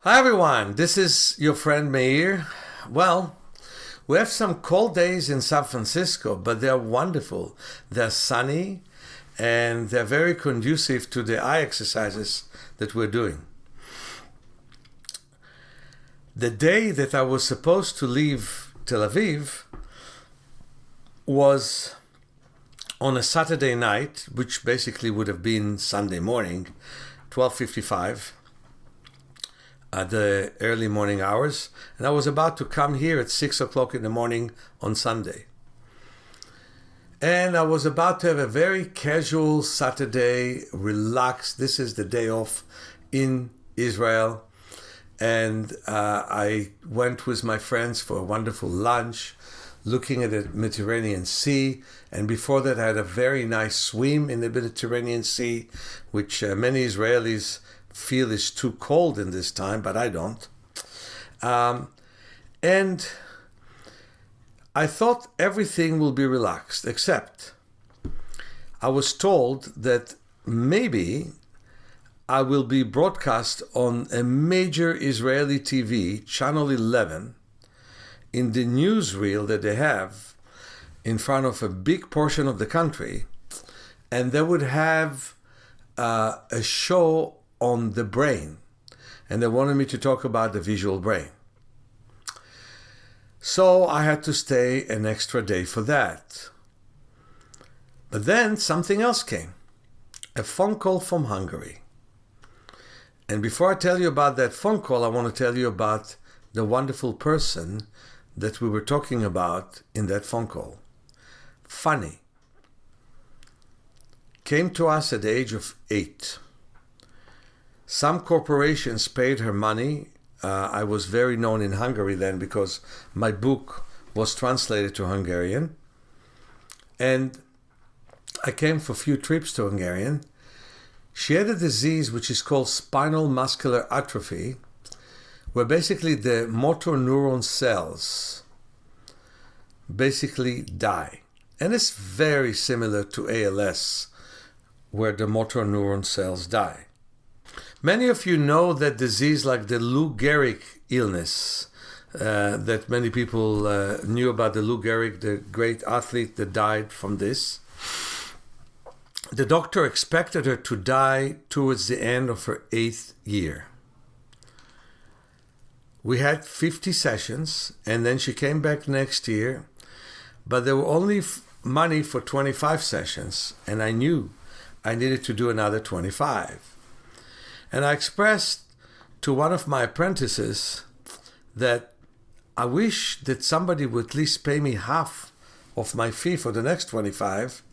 Hi everyone, this is your friend Meir. Well, we have some cold days in San Francisco, but they're wonderful. They're sunny and they're very conducive to the eye exercises that we're doing. The day that I was supposed to leave Tel Aviv was on a Saturday night, which basically would have been Sunday morning, 12:55. At the early morning hours, and I was about to come here at 6 o'clock in the morning on Sunday. And I was about to have a very casual Saturday, relaxed. This is the day off in Israel. And I went with my friends for a wonderful lunch, looking at the Mediterranean Sea. And before that, I had a very nice swim in the Mediterranean Sea, which many Israelis feel is too cold in this time, but I don't. And I thought everything will be relaxed, except I was told that maybe I will be broadcast on a major Israeli TV, Channel 11, in the newsreel that they have in front of a big portion of the country, and they would have a show on the brain, and they wanted me to talk about the visual brain. So I had to stay an extra day for that. But then something else came, a phone call from Hungary. And before I tell you about that phone call, I want to tell you about the wonderful person that we were talking about in that phone call. Fanny came to us at the age of 8. Some corporations paid her money. I was very known in Hungary then because my book was translated to Hungarian. And I came for a few trips to Hungarian. She had a disease which is called spinal muscular atrophy, where basically the motor neuron cells basically die. And it's very similar to ALS, where the motor neuron cells die. Many of you know that disease like the Lou Gehrig illness, that many people knew about the Lou Gehrig, the great athlete that died from this. The doctor expected her to die towards the end of her 8th year. We had 50 sessions, and then she came back next year, but there were only money for 25 sessions, and I knew I needed to do another 25. And I expressed to one of my apprentices that I wish that somebody would at least pay me half of my fee for the next 25.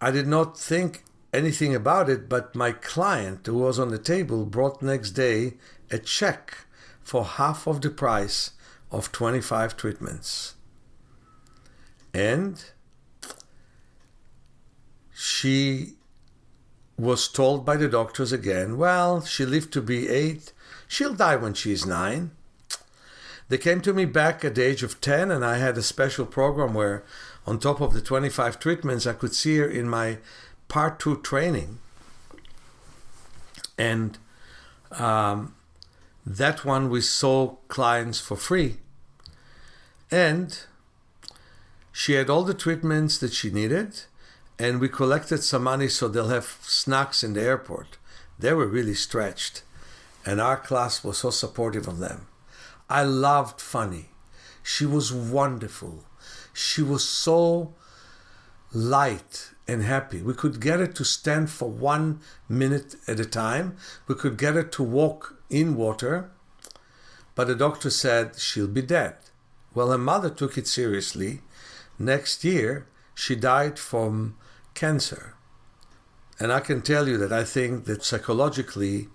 I did not think anything about it, but my client who was on the table brought next day a check for half of the price of 25 treatments. And she was told by the doctors again, well, she lived to be 8, she'll die when she's 9. They came to me back at the age of 10, and I had a special program where on top of the 25 treatments, I could see her in my part 2 training. And that one we saw clients for free. And she had all the treatments that she needed, and we collected some money so they'll have snacks in the airport. They were really stretched, and our class was so supportive of them. I loved Fanny. She was wonderful. She was so light and happy. We could get her to stand for 1 minute at a time. We could get her to walk in water, but the doctor said she'll be dead. Well, her mother took it seriously. Next year, she died from cancer. And I can tell you that I think that psychologically,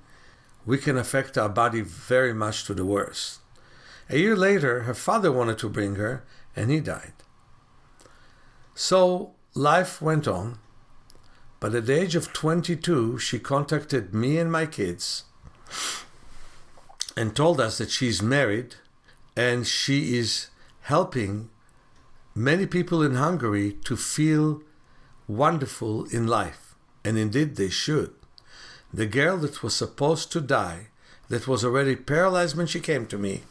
we can affect our body very much to the worst. A year later, her father wanted to bring her, and he died. So life went on, but at the age of 22, she contacted me and my kids and told us that she's married and she is helping many people in Hungary to feel wonderful in life. And indeed they should. The girl that was supposed to die that was already paralyzed when she came to me,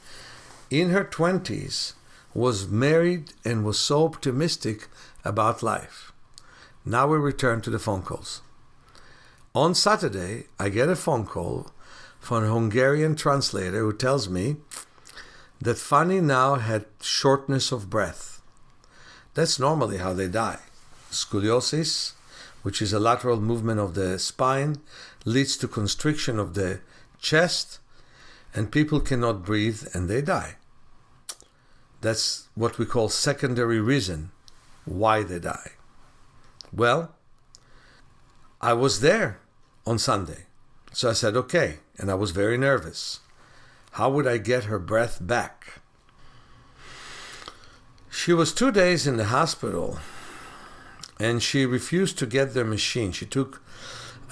in her 20s, was married and was so optimistic about life. Now we return to the phone calls. On Saturday, I get a phone call from a Hungarian translator who tells me that Fanny now had shortness of breath. That's normally how they die. Scoliosis, which is a lateral movement of the spine, leads to constriction of the chest, and people cannot breathe and they die. That's what we call secondary reason why they die. Well, I was there on Sunday. So I said, okay, and I was very nervous. How would I get her breath back? She was 2 days in the hospital, and she refused to get their machine. She took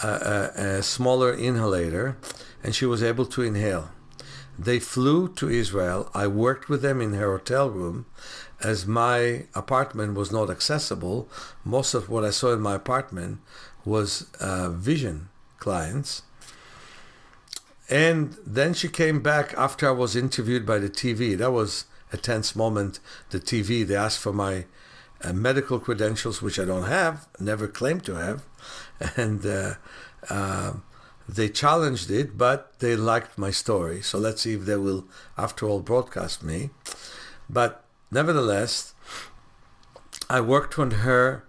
a smaller inhalator, and she was able to inhale. They flew to Israel. I worked with them in her hotel room. As my apartment was not accessible, most of what I saw in my apartment was vision clients. And then she came back after I was interviewed by the TV. That was a tense moment. The TV, they asked for my medical credentials, which I don't have, never claimed to have. And they challenged it, but they liked my story. So let's see if they will, after all, broadcast me. But nevertheless, I worked on her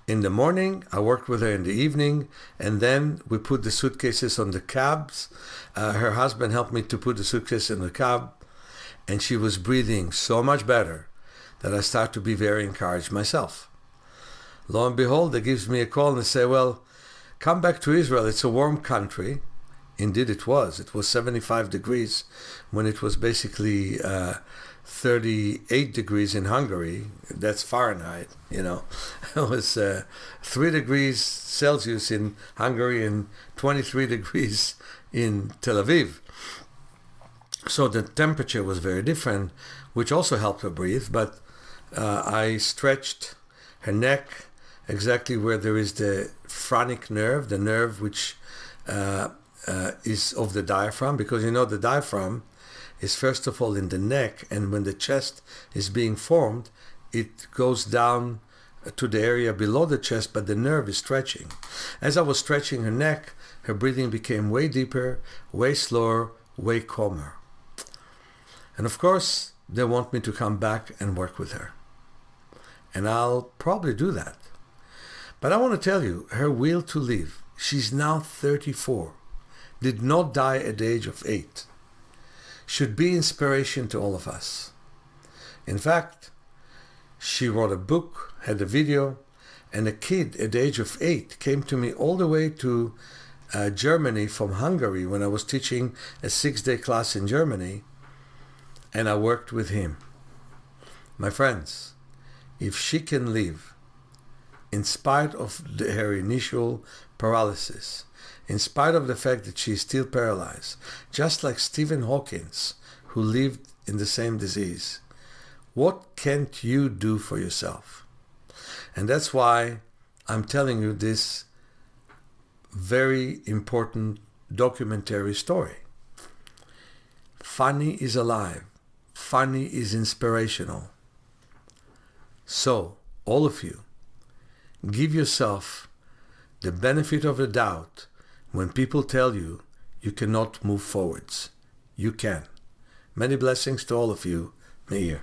in the morning, I worked with her in the evening, and then we put the suitcases on the cabs. Her husband helped me to put the suitcase in the cab, and she was breathing so much better that I started to be very encouraged myself. Lo and behold, they gives me a call and they say, well, come back to Israel. It's a warm country. Indeed it was. It was 75 degrees when it was basically 38 degrees in Hungary. That's Fahrenheit, you know. It was 3 degrees Celsius in Hungary and 23 degrees in Tel Aviv. So the temperature was very different, which also helped her breathe. But I stretched her neck exactly where there is the phrenic nerve, the nerve which is of the diaphragm, because you know the diaphragm is first of all in the neck, and when the chest is being formed, it goes down to the area below the chest, but the nerve is stretching. As I was stretching her neck, her breathing became way deeper, way slower, way calmer. And of course, they want me to come back and work with her. And I'll probably do that. But I want to tell you, her will to live, she's now 34, did not die at the age of 8, should be inspiration to all of us. In fact, she wrote a book, had a video, and a kid at the age of 8 came to me all the way to Germany from Hungary when I was teaching a 6-day class in Germany, and I worked with him. My friends, if she can live, in spite of her initial paralysis, in spite of the fact that she is still paralyzed, just like Stephen Hawking, who lived in the same disease, what can't you do for yourself? And that's why I'm telling you this very important documentary story. Fanny is alive. Fanny is inspirational. So, all of you, give yourself the benefit of the doubt when people tell you you cannot move forwards. You can. Many blessings to all of you. Meir.